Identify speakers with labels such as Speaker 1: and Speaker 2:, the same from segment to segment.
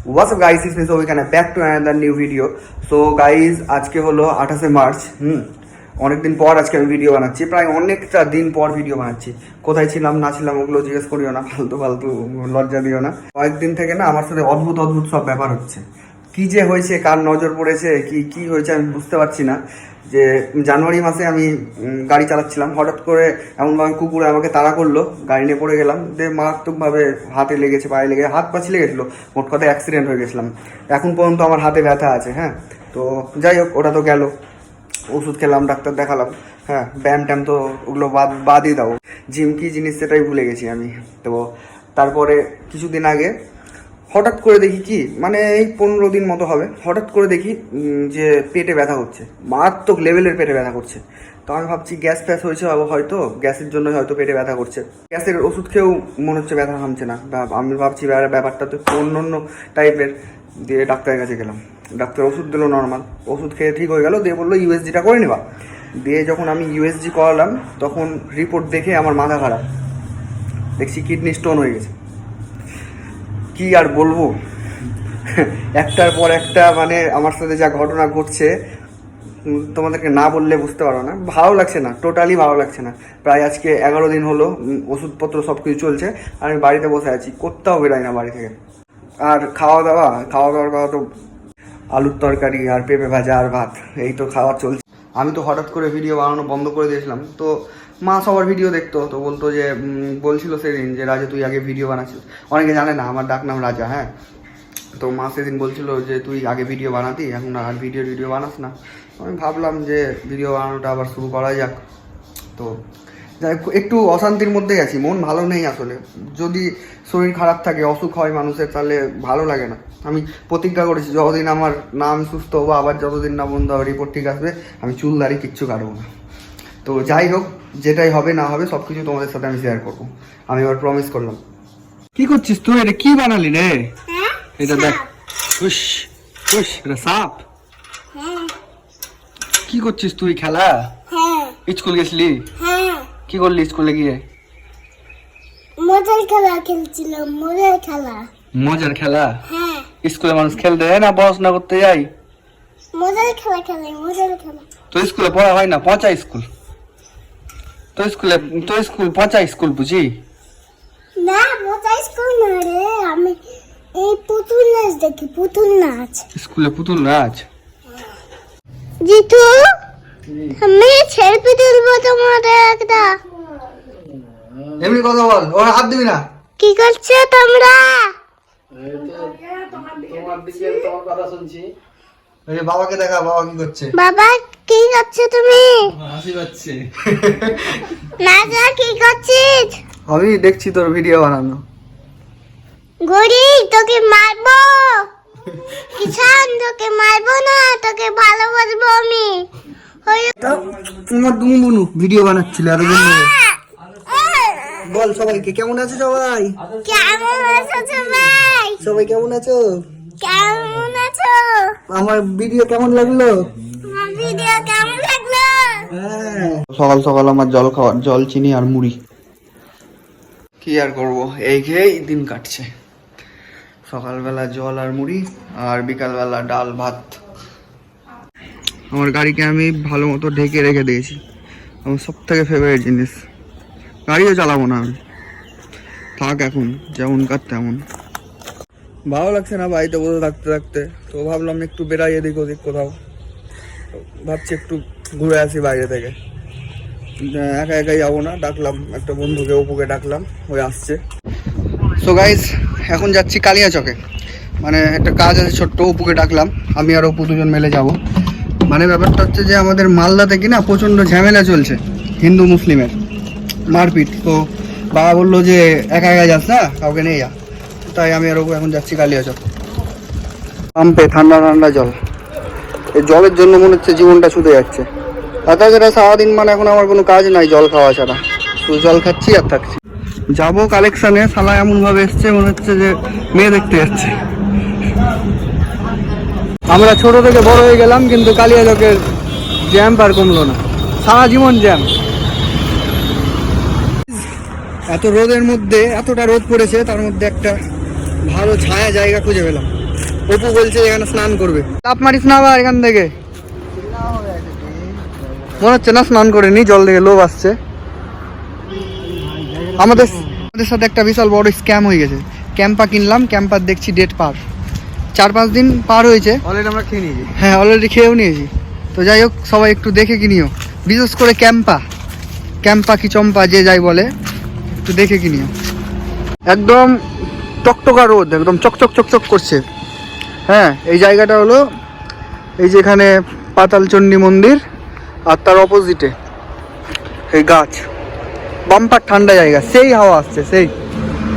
Speaker 1: What's up guys, it's me so we can back to another new video. So guys, আজকে হলো 28 March. অনেকদিন পর আজকে আমি ভিডিও বানাচ্ছি, প্রায় অনেকটা দিন পর ভিডিও বানাচ্ছি। কোথায় ছিলাম না ছিলাম ওগুলো জিজ্ঞেস করিও না, ফালতু ফালতু লজ্জা দিও না। কয়েকদিন থেকে না আমার সাথে অদ্ভুত অদ্ভুত সব ব্যাপার হচ্ছে। কি যে হয়েছে, কার নজর পড়েছে, কি হয়েছে আমি বুঝতে পারছি না। যে জানুয়ারি মাসে আমি গাড়ি চালাচ্ছিলাম, হঠাৎ করে এমনভাবে কুকুরে আমাকে তাড়া করলো, গাড়ি নিয়ে পড়ে গেলাম, দিয়ে মারাত্মকভাবে হাতে লেগেছে, পায়ে লেগে, হাত পা ছিলে গেছিলো, মোট কথা অ্যাক্সিডেন্ট হয়ে গেছিলাম। এখন পর্যন্ত আমার হাতে ব্যথা আছে। হ্যাঁ, তো যাই হোক, ওটা তো গেল, ওষুধ খেলাম, ডাক্তার দেখালাম। হ্যাঁ, ব্যায়াম ট্যাম তো ওগুলো বাদই দাও, জিম কি জিনিস সেটাই ভুলে গেছি আমি। তো তারপরে কিছুদিন আগে হঠাৎ করে দেখি কি, মানে এই 15 দিন মতো হবে, হঠাৎ করে দেখি যে পেটে ব্যথা হচ্ছে, মারাত্মক লেভেলের পেটে ব্যথা করছে। তো আমি ভাবছি গ্যাস ফ্যাস হয়েছে হয়তো, গ্যাসের জন্য হয়তো পেটে ব্যথা করছে। গ্যাসের ওষুধ খেয়েও মনে হচ্ছে ব্যথা থামছে না। আমি ভাবছি ব্যাপারটা তো অন্য টাইপের। দিয়ে ডাক্তারের কাছে গেলাম, ডাক্তার ওষুধ দিল, নর্মাল ওষুধ খেয়ে ঠিক হয়ে গেল। দিয়ে বললো ইউএসজিটা করে নেবা। দিয়ে যখন আমি ইউএসজি করালাম, তখন রিপোর্ট দেখে আমার মাথা খারাপ, দেখছি কিডনি স্টোন হয়ে গেছে। কি আর বলবো, একটার পর একটা, মানে আমার সাথে যা ঘটনা ঘটছে তোমাদেরকে না বললে বুঝতে পারো না। ভালো লাগছে না, টোটালি ভালো লাগছে না। প্রায় আজকে 11 দিন হলো ওষুধপত্র সব কিছু চলছে, আর আমি বাড়িতে বসে আছি, কোথাও বেরোই না বাড়ি থেকে। আর খাওয়া দাওয়ার কথা তো আলুর তরকারি আর পেঁপে ভাজা আর ভাত, এই তো খাওয়া চলছে। আমি তো হঠাৎ করে ভিডিও বানানো বন্ধ করে দিয়েছিলাম। তো মা সবার ভিডিও দেখতো, তো বলতো যে বলছিল সেদিন যে রাজা তুই আগে ভিডিও বানাচ্ছিস। অনেকে জানে না আমার ডাক নাম রাজা। হ্যাঁ, তো মা সেদিন বলছিল যে তুই আগে ভিডিও বানাতি, এখন আর ভিডিও বানাস না। আমি ভাবলাম যে ভিডিও বানানোটা আবার শুরু করা যাক। তো যাই হোক, একটু অশান্তির মধ্যেই আছি, মন ভালো নেই আসলে। যদি শরীর খারাপ থাকে, অসুখ হয় মানুষের, তাহলে ভালো লাগে না। আমি প্রতিজ্ঞা করেছি যতদিন আমার না আমি সুস্থ হবো, আবার যতদিন না বন্ধু হবে, রিপোর্ট ঠিক আসবে, আমি চুল দাড়ি কিচ্ছু কাটবো না। তো যাই হোক, যেটাই হবে না হবে সব কিছু তোমাদের সাথে আমি শেয়ার করবো, আমি এবার প্রমিস করলাম। কি করছিস তুই? এটা কি বানালি রে? এটা দেখ, এটা সাপ। কি করছিস তুই? খেলা? স্কুল গেছিলি? কি করলি স্কুলে গিয়ে?
Speaker 2: মজার খেলা খেলছিলাম। মজার খেলা? হ্যাঁ।
Speaker 1: স্কুলে মানুষ খেলতে যায় না, পড়াশোনা করতে যাই?
Speaker 2: মজার খেলা।
Speaker 1: তো স্কুলে পড়া হয় না, পচা স্কুল। তো স্কুল পচা স্কুল বুঝি
Speaker 2: না, মজার স্কুল না রে। আমি এই পুতুল নাচ দেখি, পুতুল নাচ।
Speaker 1: স্কুলে পুতুল নাচ?
Speaker 2: জিতু, আমি সেলফি তুলবো তোমাদের একটা।
Speaker 1: এমনি কথা বল, ওর হাত দিবি না।
Speaker 2: কি করছো তোমরা?
Speaker 1: তোমার কথা শুনছি। বাবাকে দেখা, বাবা কি করছে?
Speaker 2: বাবা কি করছো তুমি?
Speaker 1: হাসি পাচ্ছে।
Speaker 2: না যা, কি করছিস?
Speaker 1: আমি দেখছি তোর ভিডিও বানানো।
Speaker 2: গড়ি তোকে মারবো। কিষান, তোকে মারবো না, তোকে ভালোবাসবো আমি।
Speaker 1: তোমার দুমুনু ভিডিও বানাচ্ছিল আর বল সবাইকে কেমন আছো সবাই?
Speaker 2: কেমন আছো সবাই?
Speaker 1: সবাই কেমন আছো?
Speaker 2: কেমন আছো?
Speaker 1: আমার ভিডিও কেমন লাগলো?
Speaker 2: আমার ভিডিও কেমন লাগলো?
Speaker 1: সকাল সকাল আমার জল চিনি আর মুড়ি। কি আর করবো, এই খেয়েই দিন কাটছে। সকালবেলা জল আর মুড়ি, আর বিকালবেলা ডাল ভাত। আমার গাড়িকে আমি ভালো মতো ঢেকে রেখে দিয়েছি, আমার সব থেকে ফেভারিট জিনিস। গাড়িও চালাবো না আমি, থাক এখন যেমন কার তেমন। ভালো লাগছে না বাড়িতে বসে থাকতে, তো ভাবলাম একটু বেড়াই এদিক ওদিক কোথাও। ভাবছি একটু ঘুরে আসি বাইরে থেকে। একাই যাবো না, ডাকলাম একটা বন্ধুকে, অপুকে ডাকলাম, ওই আসছে। সো গাইস, এখন যাচ্ছি কালিয়াচকে, মানে একটা কাজ আছে ছোট্ট। অপুকে ডাকলাম, আমি আর অপু দুজন মিলে যাব। মানে ব্যাপারটা হচ্ছে যে আমাদের মালদাতে কিনা প্রচণ্ড ঝামেলা চলছে, হিন্দু মুসলিমের মারপিট। তো বাবা বললো যে একা যাস না, কাউকে নিয়ে যা। তাই আমি আর অপু এখন যাচ্ছি কালিয়াচক। পাম্পে ঠান্ডা জল, এই জলের জন্য মনে হচ্ছে জীবনটা ছুটে যাচ্ছে। আর তাছাড়া সারাদিন মানে এখন আমার কোনো কাজ নাই জল খাওয়া ছাড়া, শুধু জল খাচ্ছি আর থাকছি। যাবো কালেকশানে, শালা এমন ভাবে এসছে মনে হচ্ছে যে মেয়ে দেখতে যাচ্ছে। আমরা ছোট থেকে বড় হয়ে গেলাম, কিন্তু কালিয়াচকের জ্যাম আর কমলো না, সারা জীবন জ্যাম। এত রোদের মধ্যে, এতটা রোদ পড়েছে, তার মধ্যে একটা ভালো ছায়া জায়গা খুঁজে পেলাম। অপু বলছে এখানে স্নান করবে, চাপ মারিস না আবার এখান থেকে। মনে হচ্ছে না স্নান করে নি, জল থেকে লোভ আসছে। আমাদের সাথে একটা বিশাল বড় স্ক্যাম হয়ে গেছে। ক্যাম্পা কিনলাম, ক্যাম্পার দেখছি ডেট পার, 4-5 দিন পার হয়েছে।
Speaker 3: অলরেডি আমরা খেয়ে নিয়েছি।
Speaker 1: হ্যাঁ অলরেডি খেয়েও নিয়েছি। তো যাই হোক, সবাই একটু দেখে কিনিও, বিশেষ করে ক্যাম্পা, ক্যাম্পা কি চম্পা যে যাই বলে, একটু দেখে কিনিও। একদম টকটকা রোদ, একদম চকচক চকচক করছে। হ্যাঁ, এই জায়গাটা হলো এই যে এখানে পাতালচণ্ডী মন্দির, আর তার অপোজিটে এই গাছ, বাম্পার ঠান্ডা জায়গা, সেই হাওয়া আসছে সেই।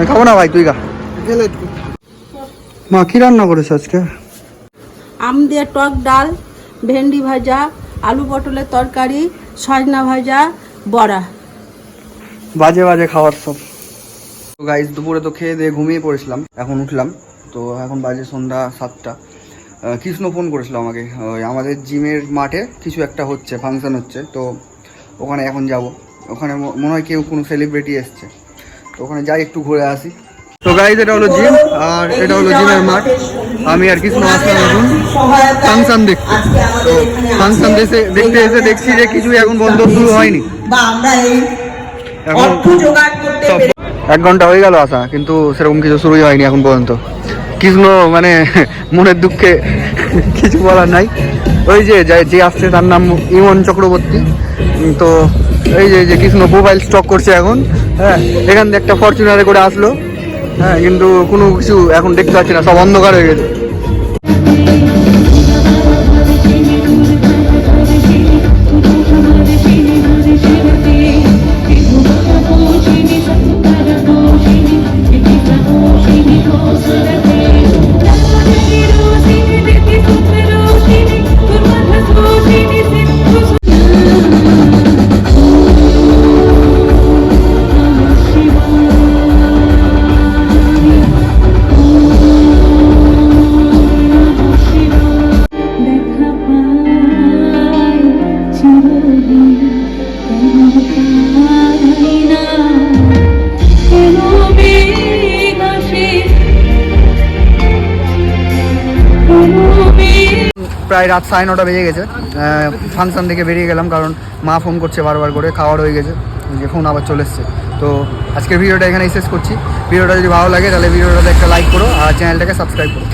Speaker 1: খাবো না ভাই, তুই খা। মা কি রান্না করেছে আজকে?
Speaker 4: আম দিয়ে টক ডাল, ভেন্ডি ভাজা, আলু পটলের তরকারি, সজনা ভাজা, বড়া।
Speaker 1: বাজে বাজে খাবার সব। তো গাইস, দুপুরে তো খেয়ে দিয়ে ঘুমিয়ে পড়েছিলাম, এখন উঠলাম। তো এখন বাজে সন্ধ্যা 7টা। কৃষ্ণ ফোন করেছিল আমাকে, ওই আমাদের জিমের মাঠে কিছু একটা হচ্ছে, ফাংশন হচ্ছে, তো ওখানে এখন যাব। ওখানে মনে হয় কেউ কোনো সেলিব্রিটি এসছে, তো ওখানে যাই একটু ঘুরে আসি। তো গাইস, এটা হলো জিম, আর এটা হলো জিমের মাঠ। আমি আর কৃষ্ণ আসলাম এখন ফাংশন দেখতে। তো ফাংশন দেখতে এসে দেখছি যে কিছুই এখন বন্ধ শুরু হয়নি। এখন সব 1 ঘন্টা হয়ে গেল আসা, কিন্তু সেরকম কিছু শুরুই হয়নি এখন পর্যন্ত। কৃষ্ণ মানে মনের দুঃখে কিছু বলার নাই। ওই যে আসছে তার নাম ইমন চক্রবর্তী। তো এই যে কৃষ্ণ মোবাইল স্টক করছে এখন। হ্যাঁ, এখান থেকে একটা ফরচুনারে করে আসলো। হ্যাঁ, কিন্তু কোনো কিছু এখন দেখতে পাচ্ছি না, সব অন্ধকার হয়ে গেছে। প্রায় রাত 9:30 বেজে গেছে। ফাংশন থেকে বেরিয়ে গেলাম, কারণ মা ফোন করছে বারবার করে, খাওয়ার হয়ে গেছে, যে ফোন আবার চলে এসছে। তো আজকের ভিডিওটা এখানেই শেষ করছি। ভিডিওটা যদি ভালো লাগে তাহলে ভিডিওটাতে একটা লাইক করো, আর চ্যানেলটাকে সাবস্ক্রাইব করো।